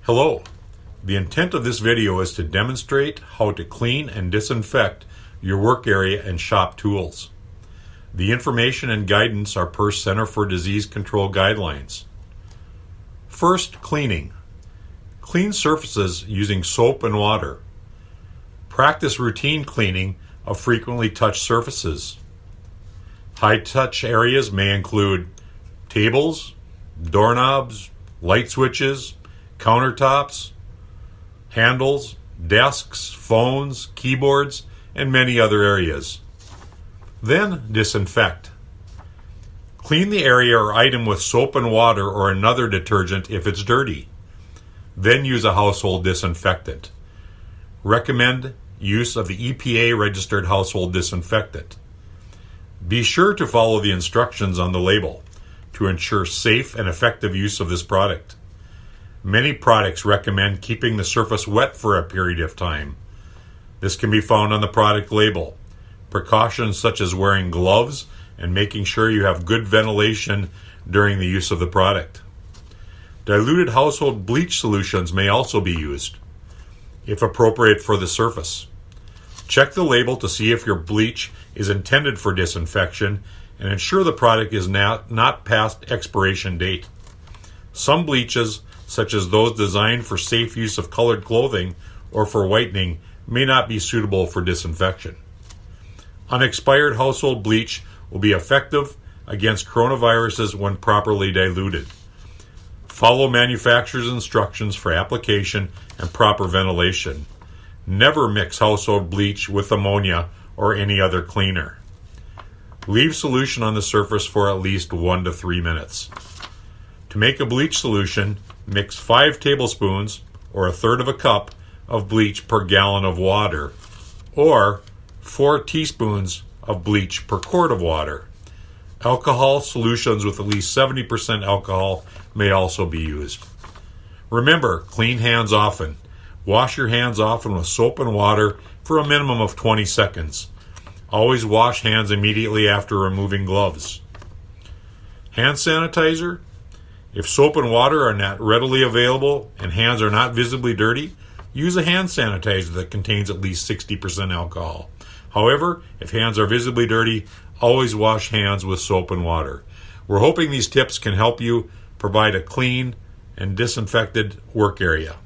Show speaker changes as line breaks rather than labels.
Hello. The intent of this video is to demonstrate how to clean and disinfect your work area and shop tools. The information and guidance are per Center for Disease Control guidelines. First, cleaning. Clean surfaces using soap and water. Practice routine cleaning of frequently touched surfaces. High-touch areas may include tables, doorknobs, light switches, countertops, handles, desks, phones, keyboards, and many other areas. Then disinfect. Clean the area or item with soap and water or another detergent if it's dirty. Then use a household disinfectant. Recommend use of the EPA registered household disinfectant. Be sure to follow the instructions on the label to ensure safe and effective use of this product. Many products recommend keeping the surface wet for a period of time. This can be found on the product label. Precautions such as wearing gloves and making sure you have good ventilation during the use of the product. Diluted household bleach solutions may also be used, if appropriate for the surface. Check the label to see if your bleach is intended for disinfection and ensure the product is not past expiration date. Some bleaches, such as those designed for safe use of colored clothing or for whitening, may not be suitable for disinfection. Unexpired household bleach will be effective against coronaviruses when properly diluted. Follow manufacturer's instructions for application and proper ventilation. Never mix household bleach with ammonia or any other cleaner. Leave solution on the surface for at least 1 to 3 minutes. To make a bleach solution, mix 5 tablespoons or a third of a cup of bleach per gallon of water, or 4 teaspoons of bleach per quart of water. Alcohol solutions with at least 70% alcohol may also be used. Remember, clean hands often. Wash your hands often with soap and water for a minimum of 20 seconds. Always wash hands immediately after removing gloves. Hand sanitizer. If soap and water are not readily available and hands are not visibly dirty, use a hand sanitizer that contains at least 60% alcohol. However, if hands are visibly dirty, always wash hands with soap and water. We're hoping these tips can help you provide a clean and disinfected work area.